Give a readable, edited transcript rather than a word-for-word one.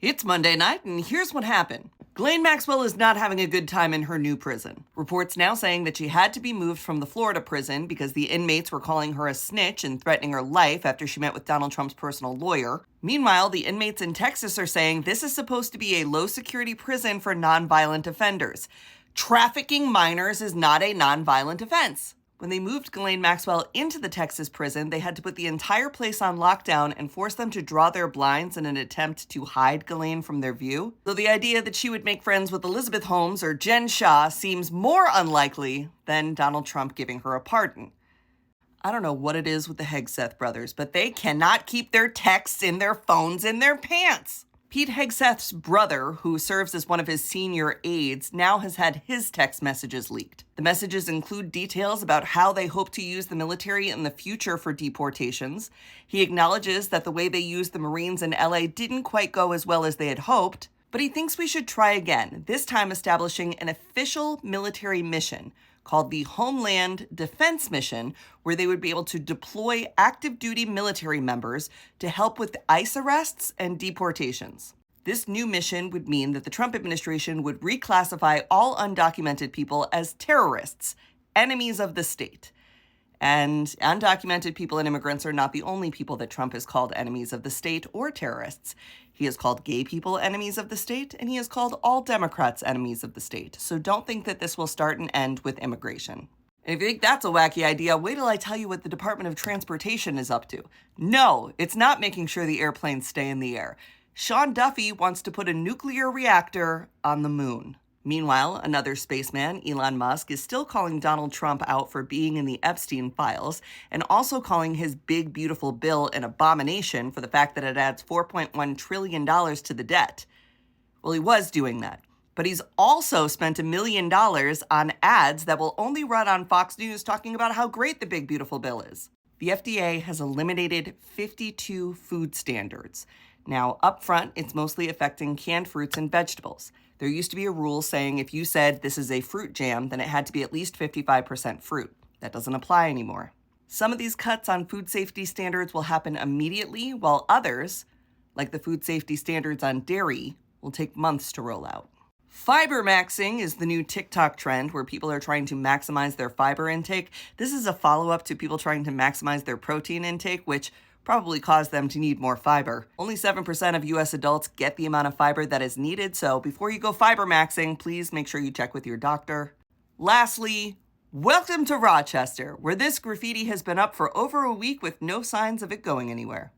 It's Monday night, and here's what happened. Ghislaine Maxwell is not having a good time in her new prison. Reports now saying that she had to be moved from the Florida prison because the inmates were calling her a snitch and threatening her life after she met with Donald Trump's personal lawyer. Meanwhile, the inmates in Texas are saying this is supposed to be a low-security prison for nonviolent offenders. Trafficking minors is not a nonviolent offense. When they moved Ghislaine Maxwell into the Texas prison, they had to put the entire place on lockdown and force them to draw their blinds in an attempt to hide Ghislaine from their view. Though the idea that she would make friends with Elizabeth Holmes or Jen Shah seems more unlikely than Donald Trump giving her a pardon. I don't know what it is with the Hegseth brothers, but they cannot keep their texts in their phones in their pants. Pete Hegseth's brother, who serves as one of his senior aides, now has had his text messages leaked. The messages include details about how they hope to use the military in the future for deportations. He acknowledges that the way they used the Marines in LA didn't quite go as well as they had hoped, but he thinks we should try again, this time establishing an official military mission called the Homeland Defense Mission, where they would be able to deploy active duty military members to help with ICE arrests and deportations. This new mission would mean that the Trump administration would reclassify all undocumented people as terrorists, enemies of the state. And undocumented people and immigrants are not the only people that Trump has called enemies of the state or terrorists. He has called gay people enemies of the state, and he has called all Democrats enemies of the state. So don't think that this will start and end with immigration. And if you think that's a wacky idea, wait till I tell you what the Department of Transportation is up to. No, it's not making sure the airplanes stay in the air. Sean Duffy wants to put a nuclear reactor on the moon. Meanwhile, another spaceman, Elon Musk, is still calling Donald Trump out for being in the Epstein files and also calling his big, beautiful bill an abomination for the fact that it adds $4.1 trillion to the debt. Well, he was doing that. But he's also spent $1 million on ads that will only run on Fox News talking about how great the big, beautiful bill is. The FDA has eliminated 52 food standards. Now, up front, it's mostly affecting canned fruits and vegetables. There used to be a rule saying if you said this is a fruit jam, then it had to be at least 55% fruit. That doesn't apply anymore. Some of these cuts on food safety standards will happen immediately, while others, like the food safety standards on dairy, will take months to roll out. Fiber maxing is the new TikTok trend where people are trying to maximize their fiber intake. This is a follow-up to people trying to maximize their protein intake, which probably caused them to need more fiber. Only 7% of US adults get the amount of fiber that is needed, so before you go fiber maxing, please make sure you check with your doctor. Lastly, welcome to Rochester, where this graffiti has been up for over a week with no signs of it going anywhere.